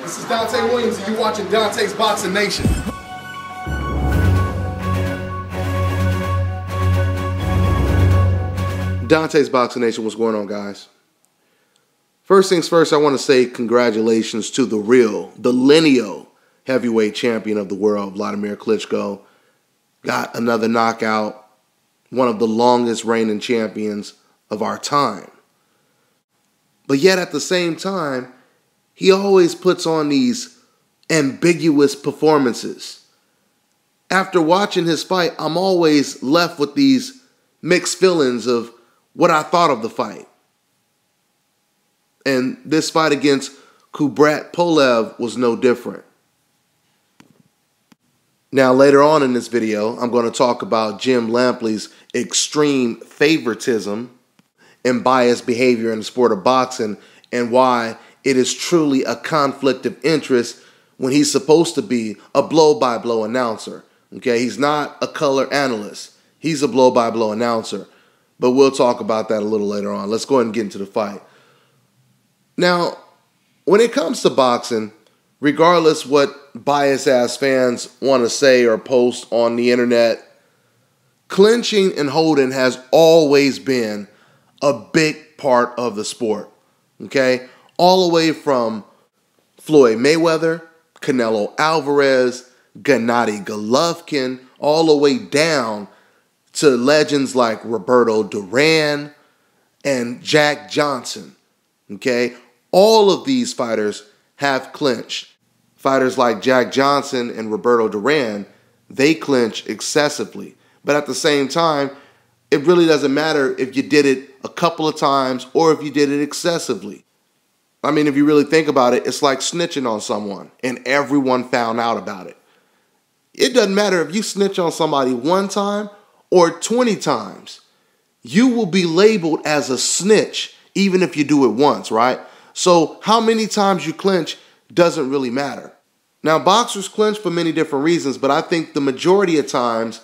This is Dante Williams, and you're watching Dante's Boxing Nation. Dante's Boxing Nation, what's going on, guys? First things first, I want to say congratulations to the lineal heavyweight champion of the world, Wladamir Klitschko. Got another knockout, one of the longest reigning champions of our time. But yet at the same time, he always puts on these ambiguous performances. After watching his fight, I'm always left with these mixed feelings of what I thought of the fight. And this fight against Kubrat Pulev was no different. Now, later on in this video, I'm going to talk about Jim Lampley's extreme favoritism and biased behavior in the sport of boxing, and why it is truly a conflict of interest when he's supposed to be a blow-by-blow announcer. Okay, he's not a color analyst. He's a blow-by-blow announcer. But we'll talk about that a little later on. Let's go ahead and get into the fight. Now, when it comes to boxing, regardless what biased-ass fans want to say or post on the internet, clinching and holding has always been a big part of the sport, okay? All the way from Floyd Mayweather, Canelo Alvarez, Gennady Golovkin, all the way down to legends like Roberto Duran and Jack Johnson, okay? All of these fighters have clinched. Fighters like Jack Johnson and Roberto Duran, they clinch excessively. But at the same time, it really doesn't matter if you did it a couple of times or if you did it excessively. I mean, if you really think about it, it's like snitching on someone and everyone found out about it. It doesn't matter if you snitch on somebody one time or 20 times. You will be labeled as a snitch even if you do it once, right? So how many times you clinch doesn't really matter. Now, boxers clinch for many different reasons, but I think the majority of times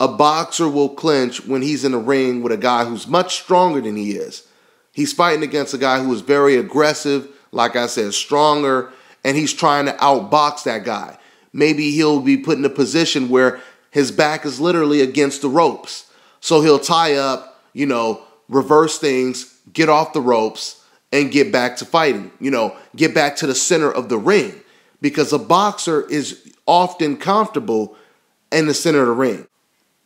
a boxer will clinch when he's in a ring with a guy who's much stronger than he is. He's fighting against a guy who is very aggressive, like I said, stronger, and he's trying to outbox that guy. Maybe he'll be put in a position where his back is literally against the ropes. So he'll tie up, reverse things, get off the ropes, and get back to fighting, get back to the center of the ring. Because a boxer is often comfortable in the center of the ring,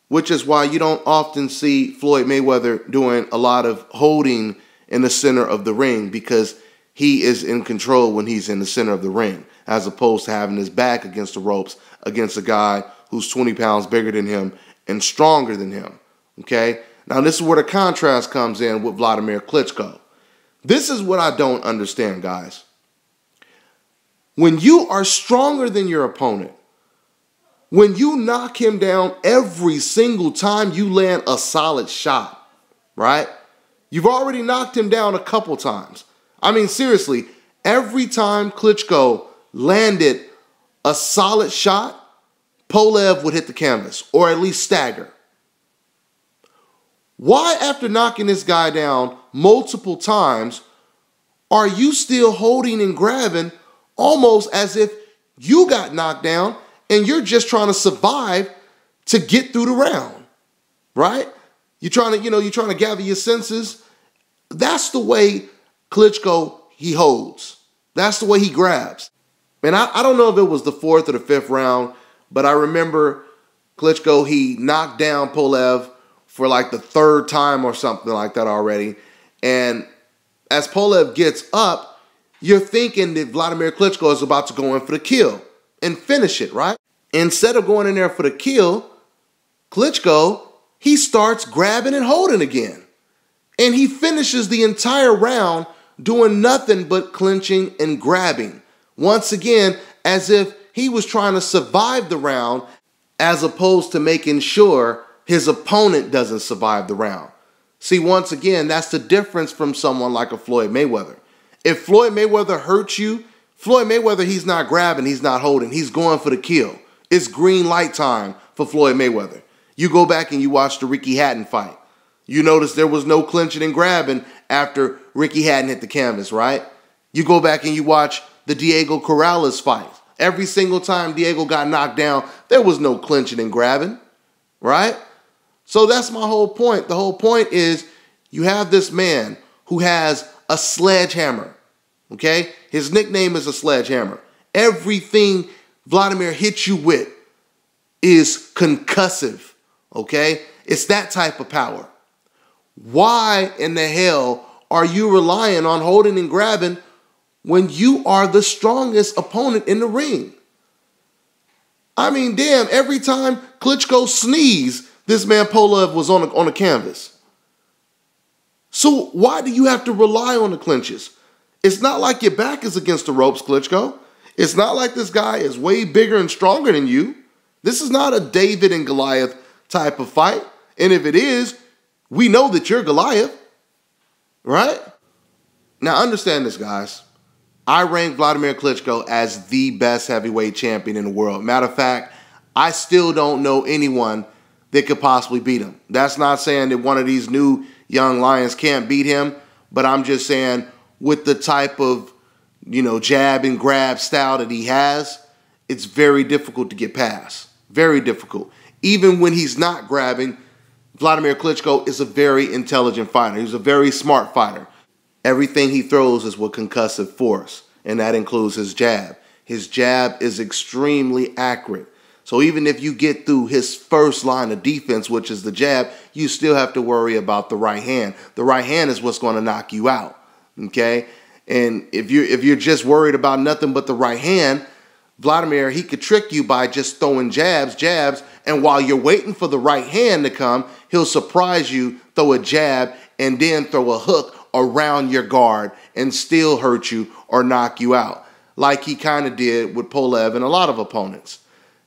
which is why you don't often see Floyd Mayweather doing a lot of holding in the center of the ring, because he is in control when he's in the center of the ring, as opposed to having his back against the ropes against a guy who's 20 pounds bigger than him and stronger than him, okay? Now, this is where the contrast comes in with Wladamir Klitschko. This is what I don't understand, guys. When you are stronger than your opponent, when you knock him down every single time you land a solid shot, right? You've already knocked him down a couple times. I mean, seriously, every time Klitschko landed a solid shot, Pulev would hit the canvas, or at least stagger. Why, after knocking this guy down multiple times, are you still holding and grabbing almost as if you got knocked down and you're just trying to survive to get through the round, right? You're trying to gather your senses. That's the way Klitschko, he holds. That's the way he grabs. And I don't know if it was the 4th or the 5th round, but I remember Klitschko, he knocked down Pulev for like the 3rd time or something like that already. And as Pulev gets up, you're thinking that Wladamir Klitschko is about to go in for the kill and finish it, right? Instead of going in there for the kill, Klitschko, he starts grabbing and holding again. And he finishes the entire round doing nothing but clinching and grabbing. Once again, as if he was trying to survive the round as opposed to making sure his opponent doesn't survive the round. See, once again, that's the difference from someone like a Floyd Mayweather. If Floyd Mayweather hurts you, Floyd Mayweather, he's not grabbing, he's not holding, he's going for the kill. It's green light time for Floyd Mayweather. You go back and you watch the Ricky Hatton fight. You notice there was no clinching and grabbing after Ricky Hatton hit the canvas, right? You go back and you watch the Diego Corrales fight. Every single time Diego got knocked down, there was no clinching and grabbing, right? So that's my whole point. The whole point is you have this man who has a sledgehammer, okay? His nickname is a sledgehammer. Everything Wladamir hits you with is concussive, okay? It's that type of power. Why in the hell are you relying on holding and grabbing when you are the strongest opponent in the ring? I mean, damn, every time Klitschko sneezed, this man Pulev was on the canvas. So why do you have to rely on the clinches? It's not like your back is against the ropes, Klitschko. It's not like this guy is way bigger and stronger than you. This is not a David and Goliath type of fight. And if it is, we know that you're Goliath, right? Now understand this, guys. I rank Wladamir Klitschko as the best heavyweight champion in the world. Matter of fact, I still don't know anyone that could possibly beat him. That's not saying that one of these new young lions can't beat him, but I'm just saying with the type of, jab and grab style that he has, it's very difficult to get past. Very difficult. Even when he's not grabbing, Wladamir Klitschko is a very intelligent fighter. He's a very smart fighter. Everything he throws is with concussive force, and that includes his jab. His jab is extremely accurate. So even if you get through his first line of defense, which is the jab, you still have to worry about the right hand. The right hand is what's going to knock you out, okay? And if you're just worried about nothing but the right hand, Wladamir, he could trick you by just throwing jabs, and while you're waiting for the right hand to come, he'll surprise you, throw a jab, and then throw a hook around your guard and still hurt you or knock you out, like he kind of did with Pulev and a lot of opponents.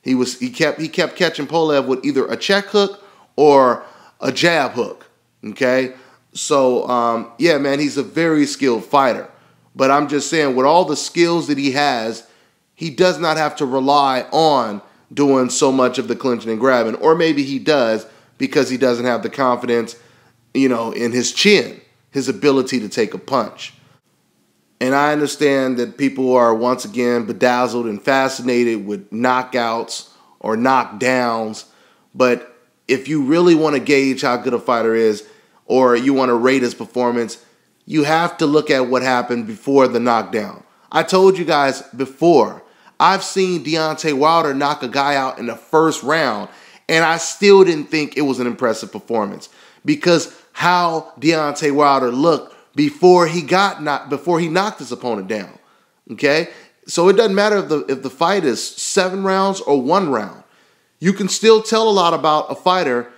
He kept catching Pulev with either a check hook or a jab hook, okay? So, yeah, man, he's a very skilled fighter. But I'm just saying, with all the skills that he has, he does not have to rely on doing so much of the clinching and grabbing. Or maybe he does because he doesn't have the confidence, in his chin, his ability to take a punch. And I understand that people are once again bedazzled and fascinated with knockouts or knockdowns. But if you really want to gauge how good a fighter is, or you want to rate his performance, you have to look at what happened before the knockdown. I told you guys before, I've seen Deontay Wilder knock a guy out in the first round, and I still didn't think it was an impressive performance because how Deontay Wilder looked before he knocked his opponent down. Okay? So it doesn't matter if the fight is 7 rounds or 1 round. You can still tell a lot about a fighter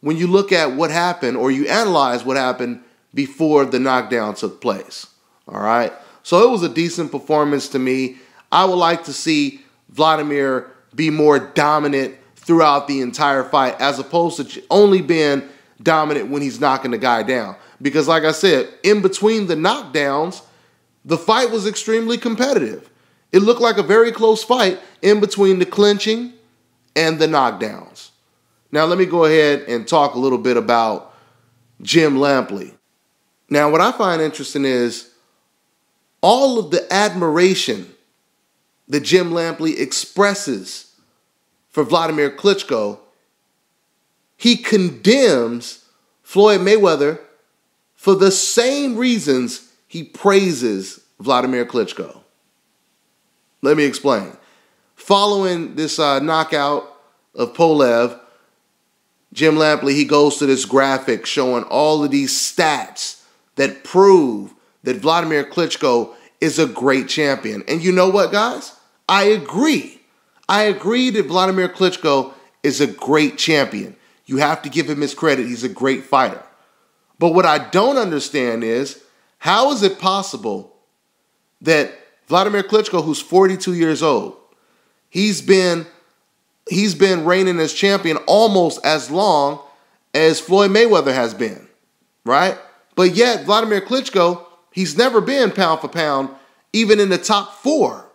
when you look at what happened or you analyze what happened before the knockdown took place. All right? So it was a decent performance to me. I would like to see Wladamir be more dominant throughout the entire fight as opposed to only being dominant when he's knocking the guy down. Because like I said, in between the knockdowns, the fight was extremely competitive. It looked like a very close fight in between the clinching and the knockdowns. Now let me go ahead and talk a little bit about Jim Lampley. Now what I find interesting is all of the admiration that Jim Lampley expresses for Wladamir Klitschko, he condemns Floyd Mayweather for the same reasons he praises Wladamir Klitschko. Let me explain. Following this knockout of Pulev, Jim Lampley, he goes to this graphic showing all of these stats that prove that Wladamir Klitschko is a great champion. And you know what, guys? I agree. I agree that Wladamir Klitschko is a great champion. You have to give him his credit. He's a great fighter. But what I don't understand is, how is it possible that Wladamir Klitschko, who's 42 years old, he's been reigning as champion almost as long as Floyd Mayweather has been, right? But yet, Wladamir Klitschko, he's never been pound for pound, even in the top 4.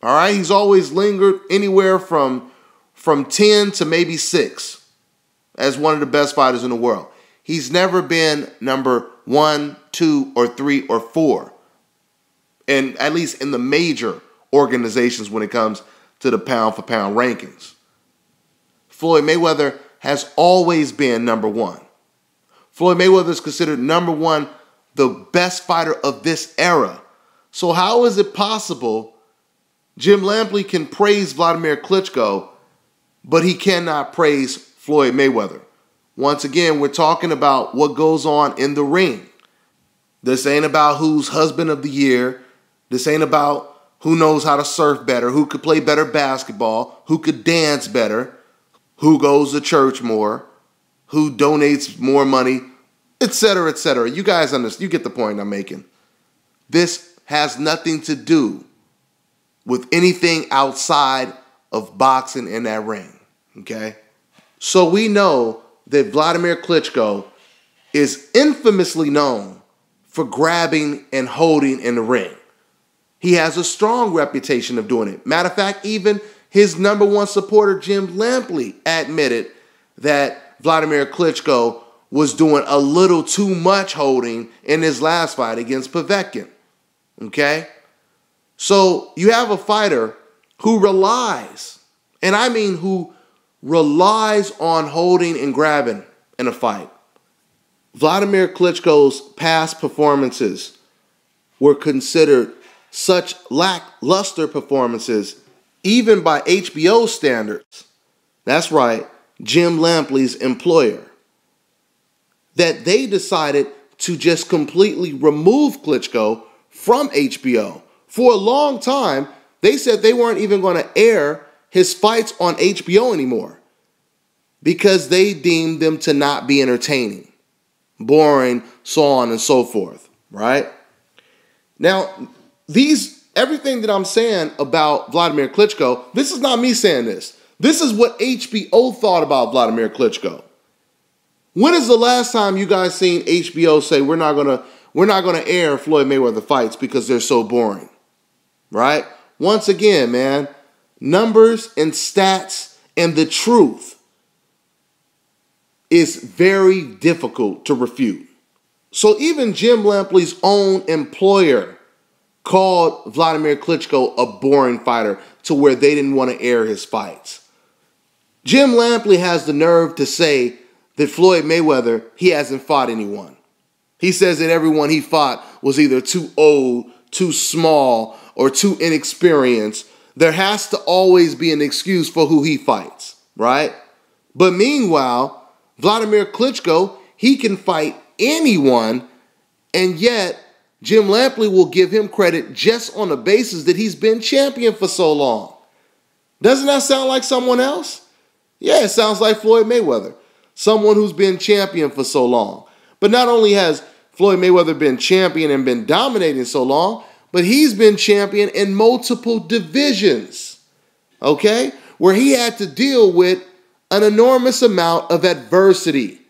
All right? He's always lingered anywhere from 10 to maybe 6 as one of the best fighters in the world. He's never been number 1, 2, or 3, or 4. and at least in the major organizations when it comes to the pound-for-pound rankings. Floyd Mayweather has always been number one. Floyd Mayweather is considered number one, the best fighter of this era. So how is it possible Jim Lampley can praise Wladamir Klitschko, but he cannot praise Floyd Mayweather? Once again, we're talking about what goes on in the ring. This ain't about who's husband of the year. This ain't about who knows how to surf better, who could play better basketball, who could dance better, who goes to church more, who donates more money, etc., etc. You guys understand, you get the point I'm making. This has nothing to do with anything outside of boxing in that ring, okay? So we know that Wladamir Klitschko is infamously known for grabbing and holding in the ring. He has a strong reputation of doing it. Matter of fact, even his number one supporter, Jim Lampley, admitted that Wladamir Klitschko was doing a little too much holding in his last fight against Povetkin. Okay? So you have a fighter who relies, and I mean who relies on holding and grabbing in a fight. Wladamir Klitschko's past performances were considered such lackluster performances, even by HBO standards. That's right, Jim Lampley's employer. That they decided to just completely remove Klitschko from HBO. For a long time, they said they weren't even going to air his fights on HBO anymore because they deemed them to not be entertaining, boring, so on and so forth, right? Now, everything that I'm saying about Wladamir Klitschko, this is not me saying this. This is what HBO thought about Wladamir Klitschko. When is the last time you guys seen HBO say we're not gonna air Floyd Mayweather fights because they're so boring? Right? Once again, man, numbers and stats and the truth is very difficult to refute. So even Jim Lampley's own employer called Wladamir Klitschko a boring fighter to where they didn't want to air his fights. Jim Lampley has the nerve to say that Floyd Mayweather, he hasn't fought anyone. He says that everyone he fought was either too old, too small, or too inexperienced. There has to always be an excuse for who he fights, right? But meanwhile, Wladamir Klitschko, he can fight anyone, and yet Jim Lampley will give him credit just on the basis that he's been champion for so long. Doesn't that sound like someone else? Yeah, it sounds like Floyd Mayweather, someone who's been champion for so long. But not only has Floyd Mayweather been champion and been dominating so long, but he's been champion in multiple divisions, okay? Where he had to deal with an enormous amount of adversity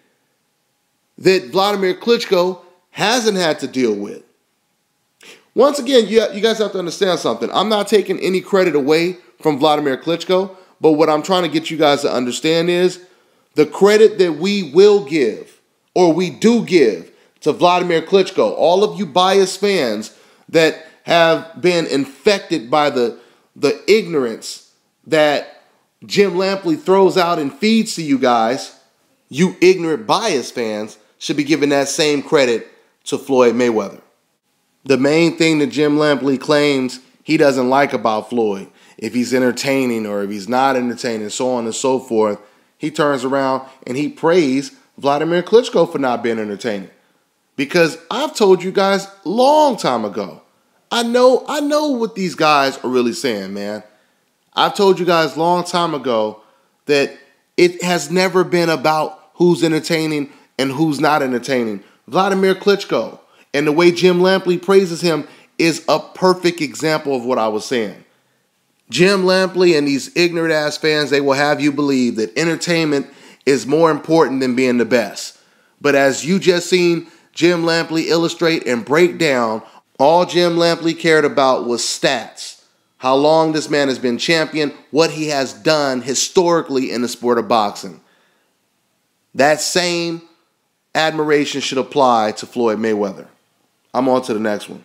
that Wladamir Klitschko hasn't had to deal with. Once again, you guys have to understand something. I'm not taking any credit away from Wladamir Klitschko, but what I'm trying to get you guys to understand is the credit that we will give, or we do give, to Wladamir Klitschko. All of you biased fans that have been infected by the ignorance that Jim Lampley throws out and feeds to you guys, you ignorant biased fans should be giving that same credit to Floyd Mayweather. The main thing that Jim Lampley claims he doesn't like about Floyd, if he's entertaining or if he's not entertaining, so on and so forth, he turns around and he praised Wladamir Klitschko for not being entertaining. Because I've told you guys a long time ago, I know what these guys are really saying, man. I've told you guys a long time ago that it has never been about who's entertaining and who's not entertaining. Wladamir Klitschko and the way Jim Lampley praises him is a perfect example of what I was saying. Jim Lampley and these ignorant-ass fans, they will have you believe that entertainment is more important than being the best. But as you just seen Jim Lampley illustrate and break down, all Jim Lampley cared about was stats. How long this man has been champion, what he has done historically in the sport of boxing. That same admiration should apply to Floyd Mayweather. I'm on to the next one.